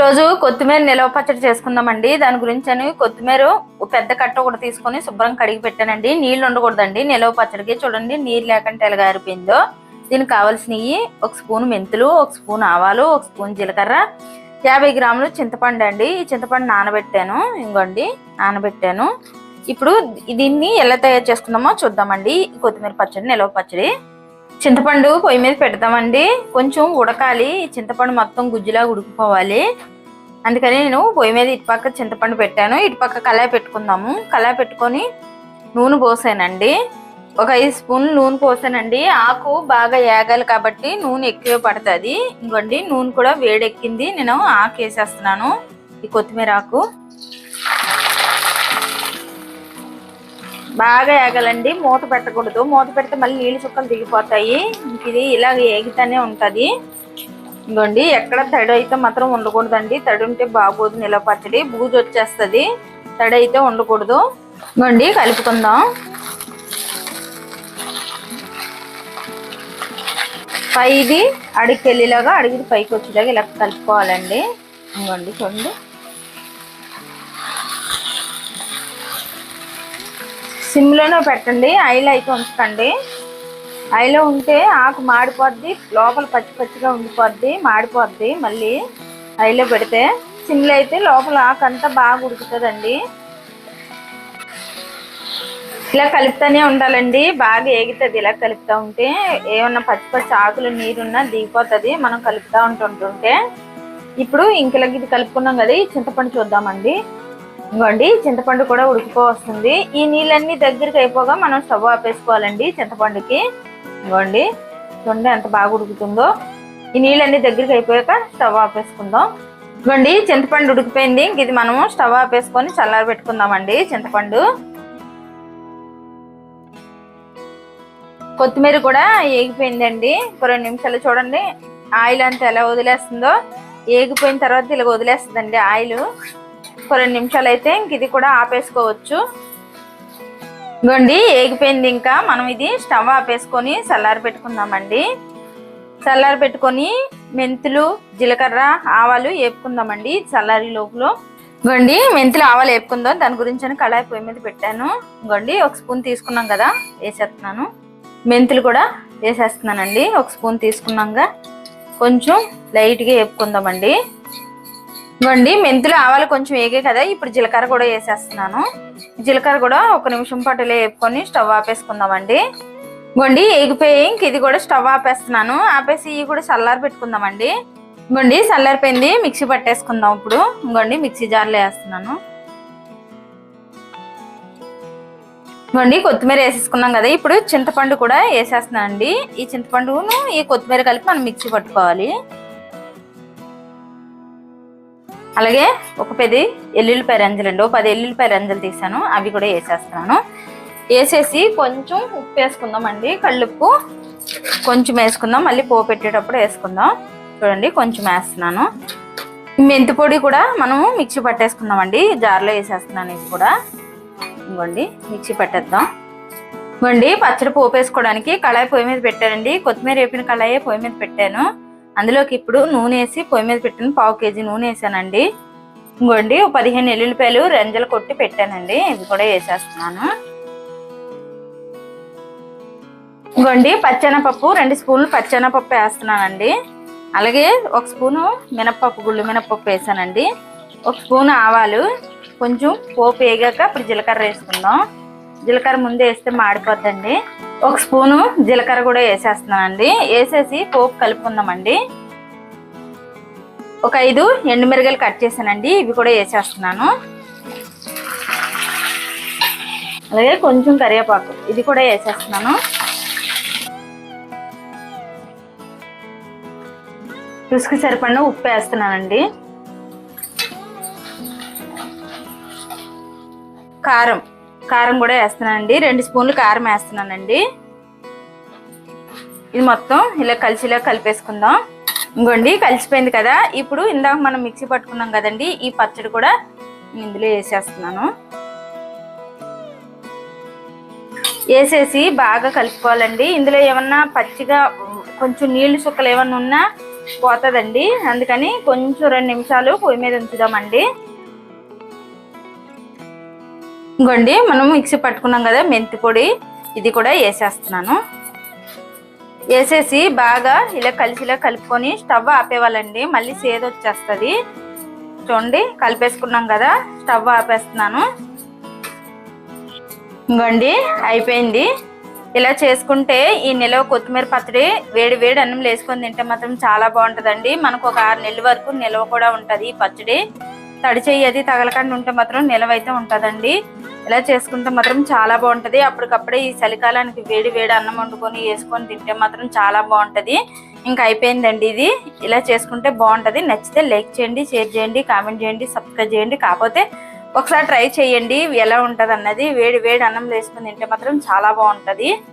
ఈరోజు కొత్తిమీర నిలవ పచ్చడి చేసుకుందామండి. దాని గురించి అని కొత్తిమీర పెద్ద కట్ట ఒకటి తీసుకొని శుభ్రం కడిగి పెట్టానండి. నీళ్లు ఉండకూడదండి నిలవ పచ్చడికి. చూడండి నీరు లేకుండా ఎలాగ ఆరిపోయిందో. దీనికి కావాల్సినవి ఒక స్పూన్ మెంతులు, ఒక స్పూన్ ఆవాలు, ఒక స్పూన్ జీలకర్ర, 50 గ్రాములు చింతపండు అండి. ఈ చింతపండు నానబెట్టాను. ఇంకోండి నానబెట్టాను. ఇప్పుడు దీన్ని ఎలా తయారు చేసుకుందామో చూద్దామండి. కొత్తిమీర పచ్చడి నిలవ పచ్చడి. చింతపండు పొయ్యి మీద పెడతామండి. కొంచెం ఉడకాలి. చింతపండు మొత్తం గుజ్జులా ఉడికిపోవాలి. అందుకని నేను పొయ్యి మీద ఇటుపక్క చింతపండు పెట్టాను. ఇటుపక్క కళాయి పెట్టుకుందాము. కళాయి పెట్టుకొని నూనె పోసానండి. ఒక 5 స్పూన్లు నూనె పోసానండి. ఆకు బాగా ఏగాలి కాబట్టి నూనె ఎక్కువ పడుతుంది. ఇంకోండి నూనె కూడా వేడెక్కింది. నేను ఆకు వేసేస్తున్నాను. ఈ కొత్తిమీర ఆకు బాగా ఏగాలండి. మూత పెట్టకూడదు. మూత పెడితే మళ్ళీ నీళ్ళు చుక్కలు దిగిపోతాయి. ఇది ఇలా ఏగితేనే ఉంటది. ఇంకోండి ఎక్కడ తడి అయితే మాత్రం ఉండకూడదండి. తడి ఉంటే బాగోదు నిలవ పచ్చడి, బూజు వచ్చేస్తుంది. తడి అయితే ఉండకూడదు. ఇంకోండి కలుపుకుందాం. పైది అడిగి వెళ్ళేలాగా, అడిగి పైకి వచ్చేలాగా ఇలా కలుపుకోవాలండి. ఇంకోండి చూడండి. సిమ్లోనే పెట్టండి. ఆయిల్ అయితే ఉంచకండి. ఆయిల్ ఉంటే ఆకు మాడిపోద్ది, లోపల పచ్చి పచ్చిగా ఉండిపోద్ది, మాడిపోద్ది. మళ్ళీ ఆయిల్లో పెడితే సిమ్లో అయితే లోపల ఆకు అంతా బాగా ఉడుకుతుందండి. ఇలా కలుపుతూనే ఉండాలండి. బాగా ఏగుతుంది ఇలా కలుపుతూ ఉంటే. ఏమన్నా పచ్చి పచ్చి ఆకులు నీరున్నా దిగిపోతుంది మనం కలుపుతూ ఉంటుంటే. ఇప్పుడు ఇంకలాగ ఇది కలుపుకున్నాం కదా, ఈ చింతపండు చూద్దామండి. ఇంకోండి చింతపండు కూడా ఉడికిపోవస్తుంది. ఈ నీళ్ళన్నీ దగ్గరికి అయిపోగా మనం స్టవ్ ఆపేసుకోవాలండి చింతపండుకి. ఇంకోండి చూడండి ఎంత బాగా ఉడుకుతుందో. ఈ నీళ్ళన్నీ దగ్గరికి అయిపోయాక స్టవ్ ఆపేసుకుందాం. ఇంకోండి చింతపండు ఉడికిపోయింది. ఇంక ఇది మనము స్టవ్ ఆపేసుకొని చల్లారి పెట్టుకుందామండి చింతపండు. కొత్తిమీర కూడా ఏగిపోయిందండి. 2 నిమిషాలు చూడండి ఆయిల్ అంతా ఎలా వదిలేస్తుందో. ఏగిపోయిన తర్వాత ఇలా వదిలేస్తుందండి ఆయిల్. 2 నిమిషాలు అయితే ఇంక ఇది కూడా ఆపేసుకోవచ్చు. ఇంకోండి ఏగిపోయింది. ఇంకా మనం ఇది స్టవ్ ఆపేసుకొని చల్లారి పెట్టుకుందామండి. చల్లారి పెట్టుకొని మెంతులు, జీలకర్ర, ఆవాలు వేపుకుందామండి చల్లారి లోపల. ఇంకోండి మెంతులు, ఆవాలు వేపుకుందాం. దాని గురించి అని కళాయి పొయ్యి మీద పెట్టాను. ఇంకోండి 1 స్పూన్ తీసుకున్నాం కదా, వేసేస్తున్నాను. మెంతులు కూడా వేసేస్తున్నానండి. 1 స్పూన్ తీసుకున్నాక కొంచెం లైట్గా వేపుకుందామండి. ఇంకోండి మెంతులు, ఆవాలు కొంచెం వేగే కదా, ఇప్పుడు జీలకర్ర కూడా వేసేస్తున్నాను. జీలకర్ర కూడా 1 నిమిషం పాటు వేపుకొని స్టవ్ ఆపేసుకుందామండి. ఇంకోండి వేగిపోయి ఇంక ఇది కూడా స్టవ్ ఆపేస్తున్నాను. ఆపేసి ఇవి కూడా చల్లారి పెట్టుకుందామండి. ఇంకోండి చల్లారిపోయింది. మిక్సీ పట్టేసుకుందాం ఇప్పుడు. ఇంకోండి మిక్సీ జార్లో వేస్తున్నాను. ఇంకోండి కొత్తిమీర వేసేసుకున్నాం కదా, ఇప్పుడు చింతపండు కూడా వేసేస్తున్నానండి. ఈ చింతపండును ఈ కొత్తిమీర కలిపి మనం మిక్సీ పట్టుకోవాలి. అలాగే ఒక 10 ఎల్లుల్లిపాయ రంజలండి, 10 ఎల్లుల్లిపాయ రంజలు తీసాను, అవి కూడా వేసేస్తున్నాను. వేసేసి కొంచెం ఉప్పు వేసుకుందామండి. కళ్ళుప్పు కొంచెం వేసుకుందాం. మళ్ళీ పోపు పెట్టేటప్పుడు వేసుకుందాం. చూడండి కొంచెం వేస్తున్నాను. మెంతి పొడి కూడా మనము మిక్సీ పట్టేసుకుందామండి. జార్లో వేసేస్తున్నాను. ఇది కూడా ఇంకోండి మిక్సీ పట్టేద్దాం. ఇంకోండి పచ్చడి పోపు వేసుకోవడానికి కళాయి పొయ్యి మీద పెట్టానండి. కొత్తిమీర వేపిన కళాయి పొయ్యి మీద పెట్టాను. అందులోకి ఇప్పుడు నూనె వేసి పొయ్యి మీద పెట్టిన 1/2 కేజీ నూనె వేసానండి. ఇంకోండి 15 ఎల్లుల్లిపాయలు రెంజలు కొట్టి పెట్టానండి. ఇవి కూడా వేసేస్తున్నాను. ఇంకోండి పచ్చెనపప్పు 2 స్పూన్లు పచ్చెనపప్పు వేస్తున్నానండి. అలాగే 1 స్పూను మినప్పప్పు, గుళ్ళు మినప్పప్పు వేసానండి. 1 స్పూన్ ఆవాలు. కొంచెం పోపు వేగాక ఇప్పుడు జీలకర్ర వేసుకుందాం. జీలకర్ర ముందే వేస్తే మాడిపోద్దండి. 1 స్పూను జీలకర్ర కూడా వేసేస్తున్నానండి. వేసేసి పోపు కలుపుకుందామండి. ఒక 5 ఎండుమిరగాయలు కట్ చేశానండి. ఇవి కూడా వేసేస్తున్నాను. అలాగే కొంచెం కరివేపాకు, ఇది కూడా వేసేస్తున్నాను. రుచికి సరిపడిన ఉప్పు వేస్తున్నానండి. కారం కూడా వేస్తున్నానండి. 2 స్పూన్లు కారం వేస్తున్నానండి. ఇది మొత్తం ఇలా కలిసిలా కలిపేసుకుందాం. ఇంకోండి కలిసిపోయింది కదా, ఇప్పుడు ఇందాక మనం మిక్సీ పట్టుకున్నాం కదండి, ఈ పచ్చడి కూడా ఇందులో వేసేస్తున్నాను. వేసేసి బాగా కలుపుకోవాలండి. ఇందులో ఏమన్నా పచ్చిగా కొంచెం నీళ్లు చుక్కలు ఏమన్నా ఉన్నా పోతుందండి. అందుకని కొంచెం 2 నిమిషాలు పొయ్యి మీద ఉంచుదామండి. ఇంకోండి మనం మిక్సీ పట్టుకున్నాం కదా మెంతి పొడి, ఇది కూడా వేసేస్తున్నాను. వేసేసి బాగా ఇలా కలుపుకొని స్టవ్ ఆపేవాళ్ళండి, మళ్ళీ సేద వచ్చేస్తుంది. చూడండి కలిపేసుకున్నాం కదా, స్టవ్ ఆపేస్తున్నాను. ఇంకోండి అయిపోయింది. ఇలా చేసుకుంటే ఈ నిలవ కొత్తిమీర పచ్చడి వేడి వేడి అన్నం వేసుకొని తింటే మాత్రం చాలా బాగుంటుందండి. మనకు ఒక 6 నెలల వరకు నిలవ కూడా ఉంటుంది ఈ పచ్చడి. తడి చెయ్యి అది తగలకుండా ఉంటే మాత్రం నిలవ అయితే ఉంటుందండి. ఇలా చేసుకుంటే మాత్రం చాలా బాగుంటుంది. అప్పటికప్పుడే ఈ చలికాలానికి వేడి వేడి అన్నం వండుకొని వేసుకొని తింటే మాత్రం చాలా బాగుంటుంది. ఇంకా అయిపోయిందండి ఇది. ఇలా చేసుకుంటే బాగుంటుంది. నచ్చితే లైక్ చేయండి, షేర్ చేయండి, కామెంట్ చేయండి, సబ్స్క్రైబ్ చేయండి. కాకపోతే ఒకసారి ట్రై చేయండి ఎలా ఉంటుంది అన్నది. వేడి వేడి అన్నం వేసుకొని తింటే మాత్రం చాలా బాగుంటుంది.